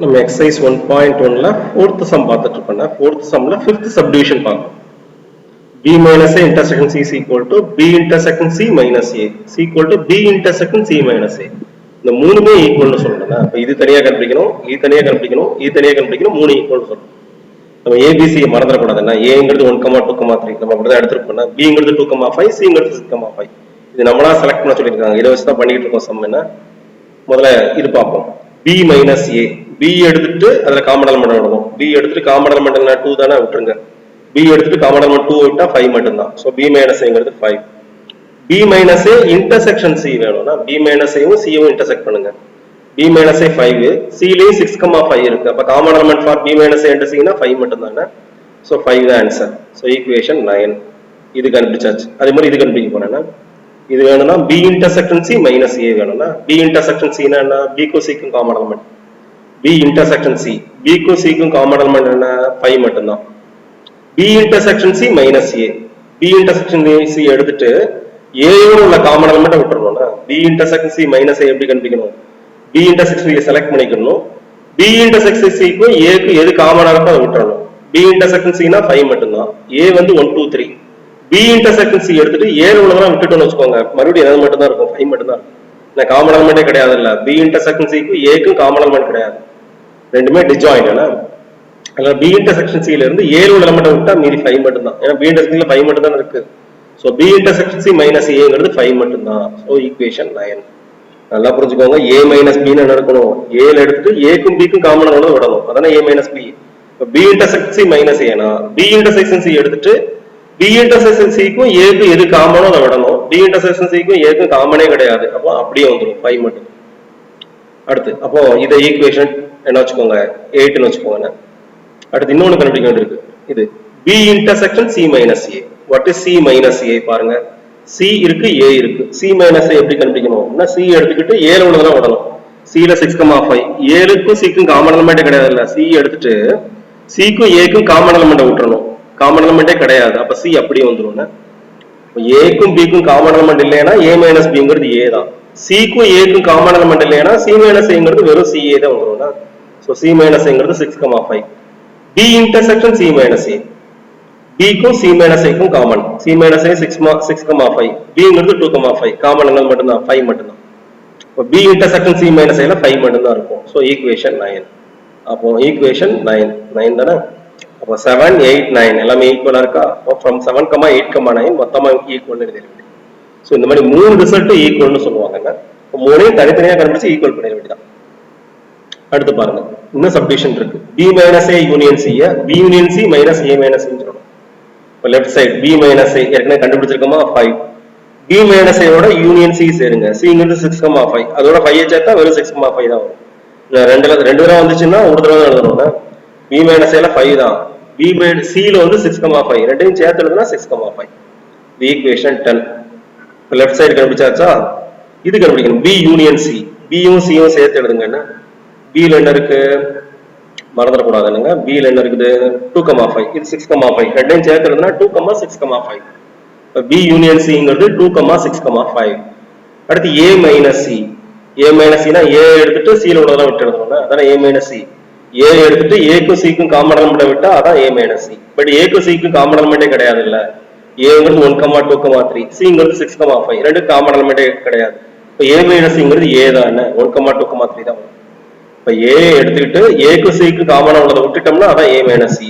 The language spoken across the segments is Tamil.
நம்ம எக்ஸசைஸ் 1.1ல fourth sum பார்த்துட்டு இருக்கோம். fourth sumல fifth subdivision பார்க்கணும். b minus a intersection c is equal to b intersection c minus a is equal to b intersection c minus a. இந்த மூணுமே ஈக்குவல்னு சொல்றேன். அப்ப இது தனியா கண்டுபிடிக்கணும், இது தனியா கண்டுபிடிக்கணும், இது தனியா கண்டுபிடிக்கணும், மூணு ஈக்குவல் சொல்றோம். நம்ம ABC மறந்துட கூடாதுன்னா Aங்கிறது 1,2,3 நம்ம அப்படிதான் எடுத்துருக்கோம்னா Bங்கிறது 2,5 Cங்கிறது 6,5. இது நம்மளா செலக்ட் பண்ண சொல்லியிருக்காங்க. இதை வச்சு தான் பண்ணிட்டு இருக்கோம் சம். என்ன முதல்ல இது பார்ப்போம். b minus a b எடுத்துட்டு அதுல காமன் எலிமெண்ட் விடணும். b எடுத்துட்டு காமன் எலிமெண்ட் என்ன 2 தானே விட்டுருங்க. b எடுத்துட்டு காமன் எலிமெண்ட் 2 விட்டா 5 மட்டும் தான். So b minus aங்கிறது 5. b minus a intersection c வேணும்னா b minus a வும் c வும் இன்டர்செக்ட் பண்ணுங்க. b minus a 5 c லயும் 6,5 இருக்கு. அப்ப common element for b minus a and c னா 5 மட்டும் தானே. சோ 5 தான் ஆன்சர். சோ ஈக்குவேஷன் 9 இது கண்டுபிடிச்சாச்சு. அதே மாதிரி இது கண்டுபிடிக்க போறேன்னா இது வேணும்னா b intersection c minus a வேணும்னா b intersection c னா என்ன b க்கும் c க்கும் common element b intersection c b க்கும் c க்கும் காமன் எலிமெண்ட் என்ன 5 மட்டும் தான். b intersection c minus a b intersection c எடுத்துட்டு a யோட உள்ள காமன் எலிமெண்ட் விட்டுறணும்னா b intersection c minus a எப்படி கண்டுபிடிக்கணும் b intersection c செலக்ட் பண்ணிக்கணும். b intersection c க்கும் a க்கு எது காமனா இருக்கோ அதை விட்டுறணும். b intersection c னா 5 மட்டும் தான். a வந்து 1 2 3 b intersection c எடுத்துட்டு a ல உள்ளதெல்லாம் விட்டுட்டோம்னு வெச்சுக்கோங்க. மறுபடியும் என்ன மட்டும் தான் இருக்கும் 5 மட்டும் தான் இருக்கும். நான் காமன் எலிமெண்டே கிடையாது இல்ல. b intersection c க்கு a க்கு காமன் எலிமெண்ட் கிடையாது. ரெண்டுமே டிஜாயின்ட் என்ன. அதனால b intersection c ல இருந்து a ல உள்ள எலிமெண்ட் விட்டா மீதி 5 மட்டும் தான். ஏன்னா b intersection ல 5 மட்டும் தான் இருக்கு. So b intersection c minus a ங்கிறது 5 மட்டும் தான். So equation 9. நல்லா புரிஞ்சுக்கோங்க. a minus b ன்னு நடக்கணும். a ல எடுத்துட்டு a க்கும் b க்கும் காமன் எலிமெண்ட் விடணும். அதானே a minus b. இப்ப b intersection c minus a னா b intersection c எடுத்துட்டு b intersection c க்கும் a க்கு எது காமனோ அதை விடணும். b intersection c க்கும் a க்கு காமனே கிடையாது. அப்போ அப்படியே வந்துரும் 5 மட்டும். அடுத்து அப்போ இத ஈக்குவேஷன் என்ன வெச்சுக்கோங்க 8 ன்னு வெச்சுக்கோங்க. அடுத்து இன்னொன்னு கண்டுபிடிக்க வேண்டியிருக்கு. இது b intersection c minus a. what is c minus a பாருங்க. c இருக்கு a இருக்கு. c minus a எப்படி கண்டுபிடிக்கணும்னா c எடுத்துக்கிட்டு a ல உள்ளதெல்லாம் விடணும். c ல 6,5 a க்கும் c க்கும் காமன் எலிமெண்ட் கிடையாது இல்ல. c எடுத்துட்டு c க்கும் a க்கும் காமன் எலிமெண்ட் விட்டுறணும். காமன் எலிமெண்டே கிடையாது. அப்ப c அப்படியே வந்துரும்னா a க்கும் b க்கும் காமன் எலிமெண்ட் இல்லைனா a minus b ங்கிறது a தான். c க்கும் a க்கும் காமன் எலிமெண்ட் இல்லைனா c minus a ங்கிறது வெறும் c a தான் வந்துரும்னா. சோ c minus a ங்கிறது 6,5. b intersection c minus a b க்கும் c minus a க்கும் common. c minus a 6,5 b ங்கிறது 2,5 காமன் எலிமெண்ட் மட்டும் தான் 5 மட்டும் தான். அப்ப b intersection c minus a ல 5 மட்டும் தான் இருக்கும். So equation 9. அப்போ ஈக்குவேஷன் 9 தானே. அப்போ 7 8 9 எல்லாமே ஈக்குவலா இருக்கா. அப்போ from 7, 8, 9 மொத்தமா ஈக்குவல் எழுதிருக்கு. சோ இந்த மாதிரி மூணு ரிசல்ட் ஈக்குவல்னு சொல்லுவாங்க. அப்ப மூணையும் தனித்தனியா கண்டுபிடிச்சு ஈக்குவல் பண்ணிட வேண்டியதான். அடுத்து பாருங்க. இன்னும் சப்டிவிஷன் இருக்கு. b minus a union c b union c minus a minus ன்னு சொல்லணும். இப்போ left side b minus a ஏற்கனவே கண்டுபிடிச்சிருக்கோமா 5. b minus a ஓட union c சேருங்க. c ங்கிறது 6,5 அதோட 5 சேர்த்தா வெறும் 6,5 தான் வரும். ரெண்டு தடவை வந்துச்சுன்னா ஒரு தடவை தான் எழுதணும்னா b minus a ல 5 தான். b minus c ல வந்து 6,5 ரெண்டையும் சேர்த்து எழுதுனா 6,5. the equation 10. இப்போ லெஃப்ட் சைடு கண்டுபிடிச்சாச்சா. இது கண்டுபிடிக்கணும் b union c b யும் c யும் சேர்த்து எழுதுங்கன்னா b ல என்ன இருக்கு மறந்துட கூடாதுங்க. b ல என்ன இருக்குது 2,5 இது 6,5 ரெண்டையும் சேர்த்து எழுதுனா 2,6,5. b union c ங்கிறது 2,6,5. அடுத்து a minus c a minus c னா a எடுத்துட்டு c ல உள்ளதெல்லாம் விட்டு எழுதணும்னா அதானே a minus c. a எடுத்துட்டு a க்கும் c க்கும் காமன் எலிமெண்ட் விட்டா அதான் a minus c. But a க்கும் c க்கும் காமன் எலிமெண்டே கிடையாது இல்ல. a ங்கிறது 1,2,3 c ங்கிறது 6,5 ரெண்டு காமன் எலிமெண்டே கிடையாது. இப்போ a minus c ங்கிறது a தான். என்ன 1,2,3 தான் வரும். இப்ப a எடுத்துக்கிட்டு a க்கும் c க்கும் காமன் உள்ளத விட்டுட்டோம்னா அதான் a minus c.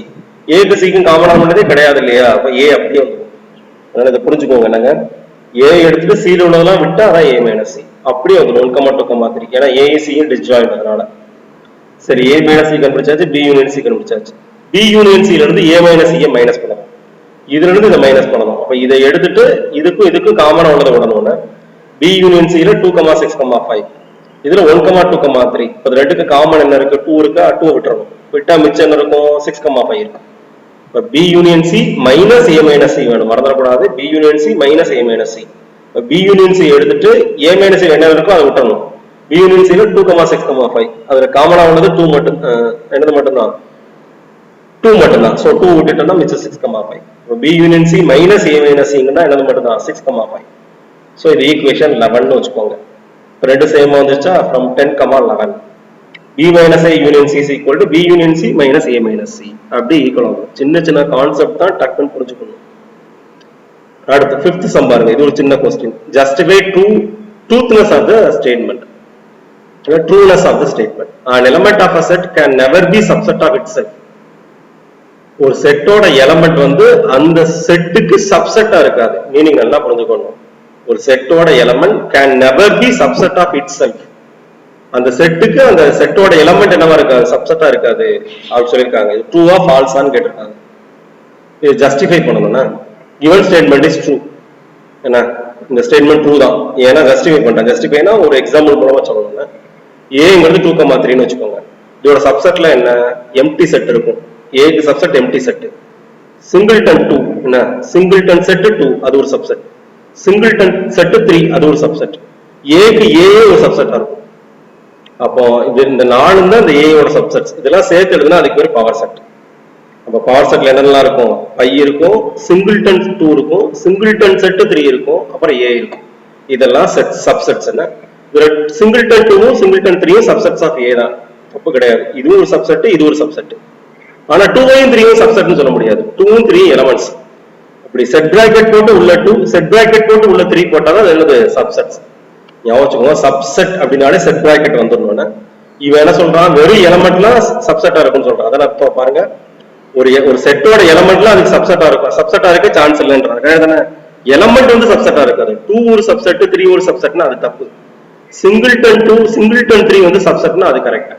a க்கும் c க்கும் காமன் எலிமெண்டே கிடையாது இல்லையா. அப்ப a அப்படியே வந்துரும். அதனால இத புரிஞ்சுக்கோங்க. என்னங்க a எடுத்துட்டு c ல உள்ளதெல்லாம் விட்டா அதான் a minus c அப்படியே வந்துரும் 1,2,3. ஏன்னா a c யும் டிஸ்ஜாயின்ட் அதனால. சரி a minus c கண்டுபிடிச்சாச்சு. b union c கண்டுபிடிச்சாச்சு. b union c ல இருந்து a minus c மைனஸ் பண்ணணும். இதுல இருந்து இத மைனஸ் பண்ணணும். அப்ப இதை எடுத்துட்டு இதுக்கும் காமனா உள்ளத விடணும்னா b union c ல 2,6,5 இதுல 1,2,3. இப்ப ரெண்டுக்கு காமன் என்ன இருக்கு 2 இருக்கு. 2 விட்டுறணும். விட்டா மிச்சம் என்ன இருக்கும் 6,5 இருக்கு. இப்ப b union c minus a minus c வேணும். மறந்துட கூடாது. b union c minus a minus c. இப்ப b union c எடுத்துட்டு a minus c என்ன இருக்கோ அதை விட்டுறணும். b union c ல 2,6,5 அதுல காமனா உள்ளது 2 மட்டும் என்னது மட்டும் தான் 2 மட்டும் தான். சோ 2 விட்டுட்டோம்னா மிச்சம் 6,5. இப்போ b union c minus a minus c ங்கனா என்னது மட்டும் தான் 6,5. சோ இது ஈக்குவேஷன் 11 னு வெச்சுக்கோங்க. ரெண்டு சேமா வந்துச்சா from 10, 11. B minus A union C is equal to B union C minus A minus C. அப்படி ஈக்குவல் ஆகும். சின்ன சின்ன கான்செப்ட் தான் டக்குன்னு புரிஞ்சுக்கணும். அடுத்து ஃபிஃப்த் சம் பாருங்க. இது ஒரு சின்ன question. Justify truthness of the statement. Trueness of the statement. An element of a set can never be subset of itself. ஒரு செட்டோட எலமெண்ட் வந்து அந்த செட்டுக்கு சப்செட்டா இருக்காது. மீனிங் நல்லா புரிஞ்சுக்கணும். ஒரு செட்டோட element can never be subset of itself. அந்த செட்டுக்கு அந்த செட்டோட எலமெண்ட் என்னவா இருக்காது, சப்செட்டா இருக்காது அப்படின்னு சொல்லியிருக்காங்க. இது ட்ரூவா ஃபால்ஸான்னு கேட்டிருக்காங்க. இது ஜஸ்டிஃபை பண்ணணும்னா கிவன் ஸ்டேட்மெண்ட் இஸ் ட்ரூ. என்ன இந்த ஸ்டேட்மெண்ட் ட்ரூ தான். ஏன்னா ஜஸ்டிஃபை பண்றேன். ஜஸ்டிஃபைனா ஒரு எக்ஸாம்பிள் மூலமா சொல்லணும்னா ஏங்கிறது 2,3ன்னு வச்சுக்கோங்க. இதோட சப்செட்ல என்ன எம்டி செட் இருக்கும். ஏக்கு சப்செட் எம்டி செட். சிங்கிள்டன் 2 என்ன சிங்கிள்டன் செட் 2 அது ஒரு சப்செட். சிங்கிள்டன் செட் 3 அது ஒரு சப்செட். ஏக்கு ஏ ஒரு சப்செட்டா இருக்கும். அப்போ இந்த 4 தான் இந்த ஏயோட சப்செட்ஸ். இதெல்லாம் சேர்த்து எழுதுனா அதுக்கு பேர் பவர் செட். அப்ப பவர் செட்ல என்னெல்லாம் இருக்கும், பை இருக்கும், சிங்கிள்டன் 2 இருக்கும், சிங்கிள்டன் செட் 3 இருக்கும், அப்புறம் ஏ இருக்கும். இதெல்லாம் செட் சப்செட்ஸ். என்ன சிங்கிள்டன் 2வும் சிங்கிள்டன் 3யும் சப்செட்ஸ் ஆஃப் ஏ தான். தப்பு கிடையாது. இதுவும் ஒரு சப்செட், இது ஒரு சப்செட். ஆனா 2வும் 3யும் சப்செட்னு சொல்ல முடியாது. 2வும் 3 எலிமெண்ட்ஸ். அப்படி செட் பிராக்கெட் போட்டு உள்ள 2, செட் பிராக்கெட் போட்டு உள்ள 3 போட்டாதான் அது என்னது சப்செட்ஸ். ஞாபகம் சப்செட் அப்படின்னாலே செட் பிராக்கெட் வந்துடணும். இவன் என்ன சொல்றான், வெறும் எலமெண்ட்லாம் சப்செட்டா இருக்கும்னு சொல்றான். அதான் அர்த்தம் பாருங்க. ஒரு செட்டோட எலமெண்ட்லாம் அதுக்கு சப்செட்டா இருக்கும். சப்செட்டா இருக்க சான்ஸ் இல்லைன்றாங்க. எலமெண்ட் வந்து சப்செட்டா இருக்காது. 2 ஒரு சப்செட், 3 ஒரு சப்செட்னா அது தப்பு. சிங்கிள்டன் 2, சிங்கிள்டன் 3 வந்து சப்செட்னா அது கரெக்ட்.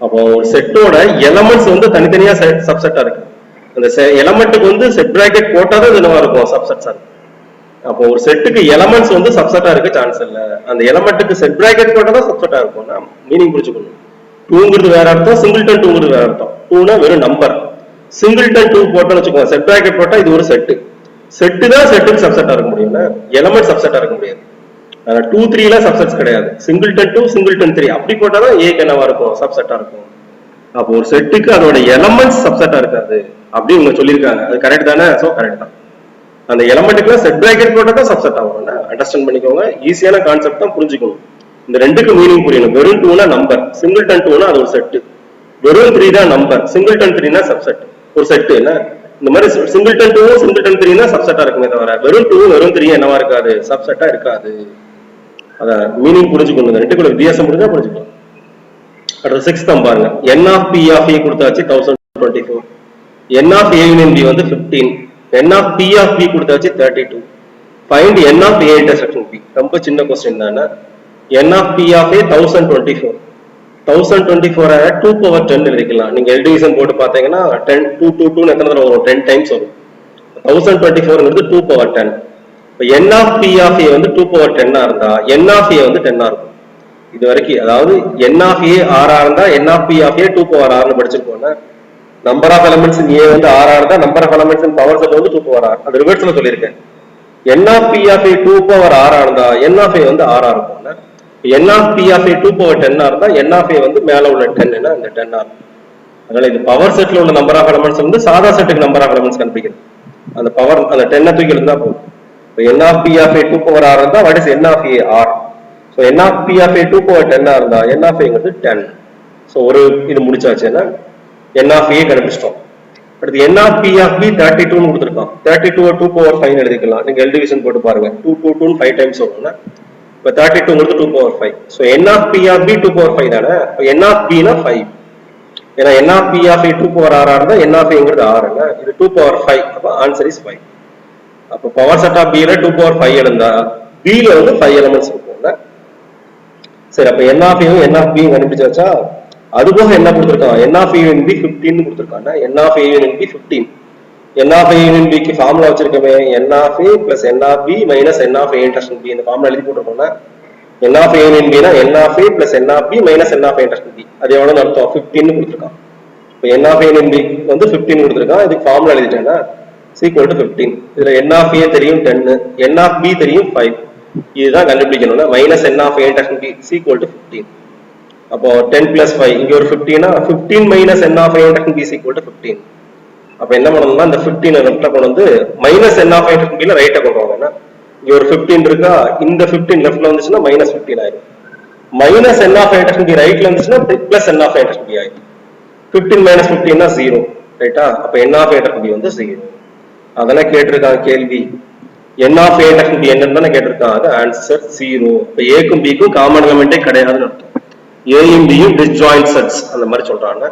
அப்போ ஒரு செட்டோட எலமெண்ட்ஸ் வந்து தனித்தனியா சப்செட்டா இருக்கு. அந்த எலமெண்ட்டுக்கு வந்து செட் பிராக்கெட் போட்டாதான் இது என்னவா இருக்கும், சப்செட்ஸா இருக்கும். அப்போ ஒரு செட்டுக்கு எலமெண்ட்ஸ் வந்து சப்செட்டா இருக்க சான்ஸ் இல்ல. அந்த எலமெண்ட்டுக்கு செட் பிராக்கெட் போட்டாதான் சப்செட்டா இருக்கும். மீனிங் புரிஞ்சுக்கணும். 2ங்கிறது வேற அர்த்தம், சிங்கிள்டன் 2ங்கிறது வேற அர்த்தம். 2னா வெறும் நம்பர். சிங்கிள்டன் 2 போட்டோம்னு வச்சுக்கோங்க, செட் பிராக்கெட் போட்டா இது ஒரு செட்டு. செட்டு தான் செட்டுக்கு சப்செட்டா இருக்க முடியும். எலமெண்ட் சப்செட்டா இருக்க முடியாது. 2, 3ல சப்செட்ஸ் கிடையாது. சிங்கிள்டன் 2, சிங்கிள்டன் 3 அப்படி போட்டாதான் ஏக்கு என்னவா இருக்கும், சப்செட்டா இருக்கும். அப்போ ஒரு செட்டுக்கு அதோட எலமெண்ட்ஸ் சப்செட்டா இருக்காது அப்படி இவங்க சொல்லியிருக்காங்க. அது கரெக்ட் தானே? சோ கரெக்ட் தான். அந்த எலமெண்ட்டுக்கு செட் பிராக்கெட் போட்டா தான் சப்செட் ஆகும். அண்டர்ஸ்டாண்ட் பண்ணிக்கோங்க. ஈஸியான கான்செப்ட் தான், புரிஞ்சுக்கணும். இந்த ரெண்டுக்கு மீனிங் புரியணும். வெறும் 2னா நம்பர், சிங்கிள்டன் 2னா அது ஒரு செட்டு. வெறும் 3 தான் நம்பர், சிங்கிள்டன் 3னா சப்செட் ஒரு செட்டு. என்ன இந்த மாதிரி சிங்கிள்டன் 2, சிங்கிள்டன் 3னா சப்செட்டா இருக்குமே தவிர வெறும் 2, வெறும் 3 என்னவா இருக்காது, சப்செட்டா இருக்காது. அதான் மீனிங் புரிஞ்சுக்கணும். ரெண்டுக்குள்ள வித்தியாசம் புரிஞ்சா புரிஞ்சுக்கலாம். அடுத்து 6th பாருங்க. n of p of a கொடுத்தாச்சு 1024. n of a union b வந்து 15. n of p of b கொடுத்தாச்சு 32. find n of a intersection b. ரொம்ப சின்ன क्वेश्चन தானே. n of p of a 1024. 1024 2 power 10 எழுதிக்கலாம். நீங்க எல்டிவிஷன் போட்டு பாத்தீங்கன்னா 10 2 2 2 எத்தனை தடவை வரும், 10 டைம்ஸ் வரும். 1024ங்கிறது 2 power 10. இப்போ n of p of a வந்து 2 power 10 இருந்தா n of a வந்து 10 இருக்கும். இது வரைக்கும் அதாவது n of a 6 இருந்தா n of p of a 2 power 6 படிச்சிருக்கோம்னா, number of elements in a வந்து 6 இருந்தா number of elements in power set வந்து 2 power 6. அது ரிவர்ஸ்ல சொல்லியிருக்கேன். n of p of a 2 power 6 இருந்தா n of a வந்து 6 இருக்கும். n of p of a 2 power 10 இருந்தா n of a வந்து மேல உள்ள 10 னா இந்த 10 ஆகும். அதனால இது பவர் செட்ல உள்ள நம்பர் ஆஃப் எலிமெண்ட்ஸ் வந்து சாதா செட்டுக்கு நம்பர் ஆஃப் எலிமெண்ட்ஸ் கண்டுபிடிக்கிறது. அந்த பவர் அந்த 10 தூக்கி எழுந்தா போதும். இப்போ n of p of a 2 power 6 இருந்தா what is n of a r? So n of p of a 2 power 10 இருந்தா n of a ங்கிறது 10. சோ ஒரு இது முடிச்சாச்சுன்னா n of a கண்டுபிடிச்சிட்டோம். அடுத்து n of p of b 32 னு கொடுத்திருக்கான். 32 2 power 5 எழுதிக்கலாம். நீங்க l டிவிஷன் போட்டு பாருங்க. 2 2 2 5 டைம்ஸ் வரும்னா இப்போ 32 ங்கிறது 2 power 5. So n of p of b 2 power 5 தானே. இப்போ n of b னா 5. ஏன்னா n of p of a 2 power 6 இருந்தா n of a ங்கிறது 6 ங்க. இது 2 power 5. அப்ப ஆன்சர் இஸ் 5. அப்ப பவர் செட் ஆஃப் b ல 2 power 5 இருந்தா b ல வந்து 5 எலிமெண்ட்ஸ் இருக்கும்ல. சரி, அப்ப n of a யும் n of b யும் கண்டுபிடிச்சாச்சா? அது போக என்ன கொடுத்திருக்கான், n of a union b 15 னு கொடுத்திருக்காங்க. n of a union b 15. n of a union b க்கு formula வச்சிருக்கமே, n of a plus n of b minus n of a intersection b. இந்த ஃபார்முலா எழுதி போட்டுருக்கோம்னா n of a union b னா n of a plus n of b minus n of a intersection b. அது எவ்வளவு அர்த்தம், 15 னு கொடுத்திருக்கான். இப்போ n of a union b வந்து 15 கொடுத்திருக்கான். இதுக்கு ஃபார்முலா எழுதிட்டேன்னா equal to 15. இதுல n of a தெரியும் 10, n of b தெரியும் 5. இதுதான் கண்டுபிடிக்கணும்னா minus n of a intersection b equal to 15. அப்போ 10 plus 5 இங்க ஒரு 15 னா 15 minus n of a intersection b equal to 15. அப்ப என்ன பண்ணணும்னா இந்த 15 லெஃப்ட்ல கொண்டு வந்து minus n of a intersection b ல ரைட்டா கொண்டு வாங்கன்னா இங்க ஒரு 15 இருக்கா, இந்த 15 லெஃப்ட்ல வந்துச்சுன்னா minus 15 ஆயிடும். minus n of a intersection b ரைட்ல இருந்துச்சுன்னா plus n of a intersection b ஆயிடும். 15 minus 15 னா 0 ரைட்டா? அப்ப n of a intersection b வந்து 0. அதெல்லாம் கேட்டிருக்காங்க கேள்வி. n of a intersection b என்னன்னு கேட்டிருக்காங்க. அது ஆன்சர் 0. இப்ப a க்கும் b க்கும் காமன் எலிமெண்டே கிடையாதுன்னு அர்த்தம். a யும் b யும் disjoint sets அந்த மாதிரி சொல்றாங்க.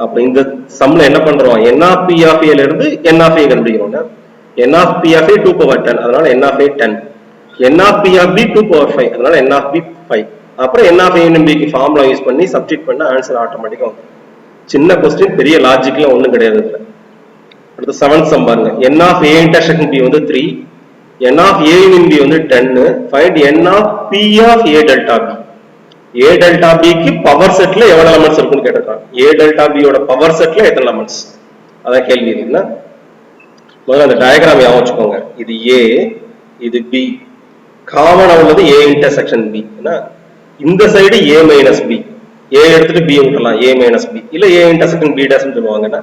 அப்ப இந்த சம்ல என்ன பண்றோம்? n of p of a ல இருந்து n of a கண்டுபிடிக்கிறோம். n of p of a 2 power 10 அதனால n of a 10. n of p of b 2 power 5 அதனால n of b 5. அப்புறம் n of a and b க்கு ஃபார்முலா யூஸ் பண்ணி சப்ஸ்டிட் பண்ணா ஆன்சர் ஆட்டோமேட்டிக்கா வரும். சின்ன क्वेश्चन பெரிய லாஜிக்லாம் ஒண்ணும் கிடையாது இதுல. அடுத்து 7th சம் பாருங்க. n of a intersection b வந்து 3, n of a in b வந்து 10. Find n of p of a delta b. a delta b க்கு பவர் செட்ல எவ்வளவு எலிமெண்ட்ஸ் இருக்குன்னு கேட்டிருக்காங்க. a delta b யோட பவர் செட்ல எத்தனை எலிமெண்ட்ஸ்? அத கேள்வி இருக்குன்னா முதல்ல அந்த டயகிராம் ஞாபகம் வச்சுக்கோங்க. இது a, இது b. காமனா உள்ளது a intersection b. இந்த side a minus b. a எடுத்துட்டு b விட்டுறலாம் a minus b. இல்ல a intersection b ன்னு சொல்லுவாங்கன்னா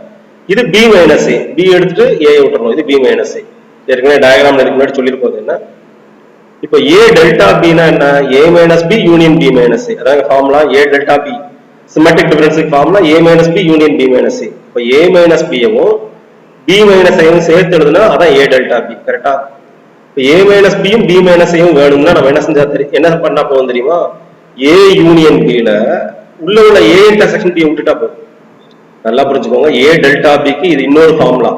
இது b minus a. b எடுத்துட்டு a விட்டுறணும். இது b minus a. ஏற்கனவே டயகிராம்ல இதுக்கு முன்னாடி சொல்லிருப்போம். என்ன இப்போ a delta b னா என்ன? a minus b union b minus a. அதான் formula a delta b. Symmetric differential formula a minus b union b minus a. இப்போ a minus b யவும் b minus a யும் சேர்த்து எழுதுனா அதான் a delta b. கரெக்ட்டா? இப்போ a minus b யும் b minus a யும் வேணும்னா நம்ம என்ன பண்ணா போகும் தெரியுமா? a union b ல உள்ள உள்ள a intersection b விட்டுட்டா போதும். நல்லா புரிஞ்சுக்கோங்க. a delta b க்கு இது இன்னொரு ஃபார்முலா.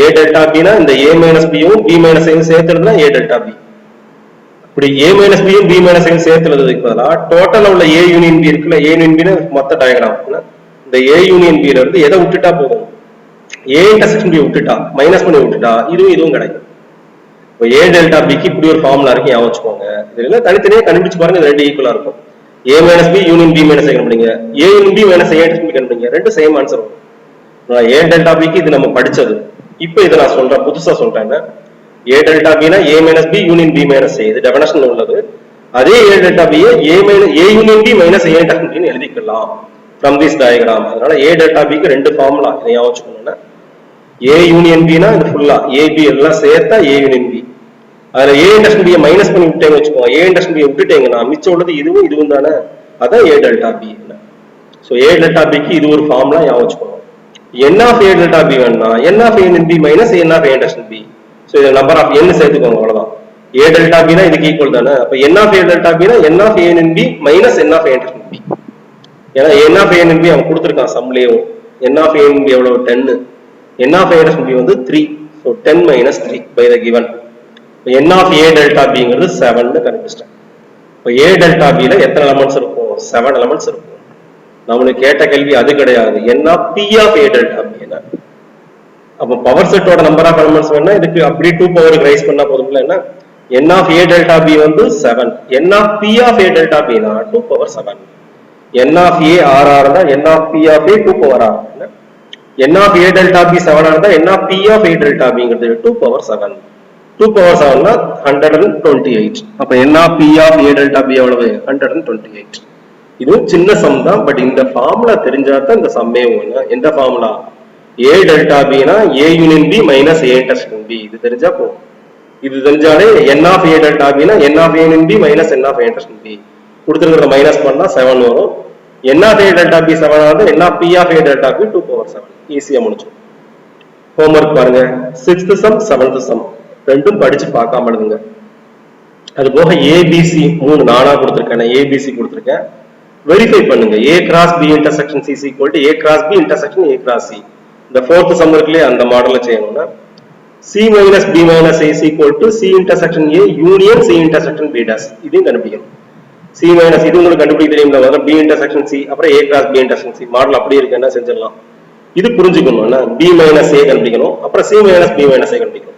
a delta b னா இந்த a minus b யும் b minus a யும் சேர்த்து எழுதுனா a delta b. இப்படி a minus b யும் b minus a யும் சேர்த்து எழுதுறதுக்கு பதிலா டோட்டலா உள்ள a union b இருக்குல்ல, a union b னா மொத்த டயகிராம். இந்த a union b ல இருந்து எதை விட்டுட்டா போதும்? a intersection b விட்டுட்டா மைனஸ் பண்ணி விட்டுட்டா இதுவும் கிடைக்கும். இப்போ a delta b க்கு இப்படி ஒரு ஃபார்முலா இருக்கு, ஞாபகம் வச்சுக்கோங்க. இதெல்லாம் தனித்தனியா கண்டுபிடிச்சு பாருங்க, இது ரெண்டு ஈக்குவலா இருக்கும். a minus b union b minus a கண்டுபிடிங்க, a union b minus a intersection b கண்டுபிடிங்க, ரெண்டு சேம் ஆன்சர் வரும். a delta b க்கு இது நம்ம படிச்சது. இப்போ இத நான் சொல்றேன், புதுசா சொல்றேன். a delta b னா a minus b union b minus a, இது டெஃபினிஷன்ல உள்ளது. அதே a delta b a union b minus a intersection b ன்னு எழுதிக்கலாம் from this diagram. அதனால a delta b க்கு ரெண்டு ஃபார்முலா இதை ஞாபகம் வச்சுக்கோங்க. a union b னா இது ஃபுல்லா a b எல்லாம் சேர்த்தா a union b. அதுல a intersection b மைனஸ் பண்ணி விட்டேன்னு வச்சுக்கோங்க. a intersection b விட்டுட்டீங்கன்னா மிச்சம் உள்ளது இதுவும் தானே, அதான் a delta b. So a delta b க்கு இது ஒரு ஃபார்முலா ஞாபகம் வச்சுக்கோங்க. n of a delta b வேணும்னா n of a union b minus n of a intersection b. So இது நம்பர் ஆஃப் n சேர்த்துக்கோங்க, அவ்வளவுதான். a delta b னா இதுக்கு ஈக்குவல் தானே. அப்ப n of a delta b னா n of a union b minus n of a intersection b. ஏன்னா n of a union b அவன் கொடுத்திருக்கான் சம்லயே. n of a union b எவ்வளவு? 10. n of a intersection b வந்து 3. so 10 minus 3 by the given. n of a delta b ங்கிறது 7 ன்னு கண்டுபிடிச்சிட்டேன். இப்போ a delta b ல எத்தனை எலிமெண்ட்ஸ் இருக்கும்? 7 எலிமெண்ட்ஸ் இருக்கும். நம்மளுக்கு கேட்ட கேள்வி அது கிடையாது. n of p of a delta b என்ன? அப்ப பவர் செட்டோட நம்பர் ஆஃப் எலிமெண்ட்ஸ் வேணா இதுக்கு அப்படியே 2 பவருக்கு ரைஸ் பண்ணா போதும்ல. என்ன n of a delta b வந்து 7, n of p of a delta b னா 2 power 7. n of a r r னா n of p of a 2 power r. n of a delta b 7 இருந்தா n of p of a delta b ங்கிறது 2 power 7. 2 power 7 னா 128. அப்ப n of p of a delta b எவ்வளவு? 128. இதுவும் சின்ன சம் தான், பட் இந்த ஃபார்முலா தெரிஞ்சாதான் இந்த சம்மே ஒண்ணு. எந்த ஃபார்முலா? a delta b னா a union b minus a intersection b. இது தெரிஞ்சா போதும். இது தெரிஞ்சாலே n of a delta b னா n of a union b minus n of a intersection b. கொடுத்திருக்கிறத மைனஸ் பண்ணா 7 வரும். n of a delta b 7 ஆனது n of p of a delta b 2 power 7. ஈஸியா முடிச்சிடும். ஹோம்வொர்க் பாருங்க. 6th sum 7th sum ரெண்டும் படிச்சு பார்க்காம எழுதுங்க. அது போக abc 3 நானா கொடுத்திருக்கேன், abc கொடுத்திருக்கேன். வெரிஃபை பண்ணுங்க. a cross b intersection c is equal to a cross b intersection a cross c. இந்த 4th sum இருக்குல அந்த மாடல்ல செய்யணும்னா c minus b minus a is equal to c intersection a union c intersection b dash. இதையும் கண்டுபிடிக்கணும். c minus இது உங்களுக்கு கண்டுபிடிக்க தெரியும்ல, முதல்ல b intersection c அப்புறம் a cross b intersection c model அப்படியே இருக்கு, என்ன செஞ்சிடலாம். இது புரிஞ்சுக்கணும்னா b minus a கண்டுபிடிக்கணும், அப்புறம் c minus b minus a கண்டுபிடிக்கணும்.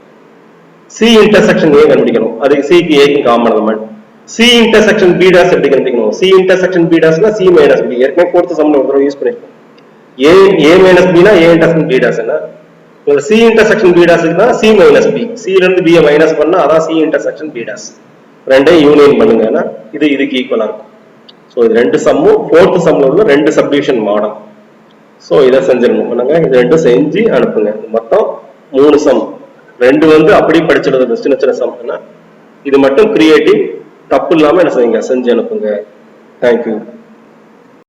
c intersection a கண்டுபிடிக்கணும், அதுக்கு c க்கு a க்கு common element. c intersection b dash எப்படி கண்டுபிடிக்கணும்? c intersection b dash னா c minus b. ஏற்கனவே 4th sumல ஒரு தடவை யூஸ் பண்ணிருக்கோம். a minus b னா a intersection b dash என்ன? உங்களுக்கு c intersection b dash னா c minus b. c ல இருந்து b ஐ மைனஸ் பண்ணா அதான் c intersection b dash. ரெண்டையும் யூனியன் பண்ணுங்கன்னா இதுக்கு ஈக்குவலா இருக்கும். சோ இது ரெண்டு சம்மும் 4th sumல உள்ள ரெண்டு சப்டிவிஷன் மாடல். சோ இத செஞ்சிரணும். பண்ணுங்க, இது ரெண்டும் செஞ்சு அனுப்புங்க. மொத்தம் 3 சம். ரெண்டு வந்து அப்படி படிச்சிடுறது சின்ன சின்ன சம். இது மட்டும் கிரியேட்டிவ் தப்பு இல்லாம என்ன செய்யுங்க, செஞ்சு அனுப்புங்க. Thank you.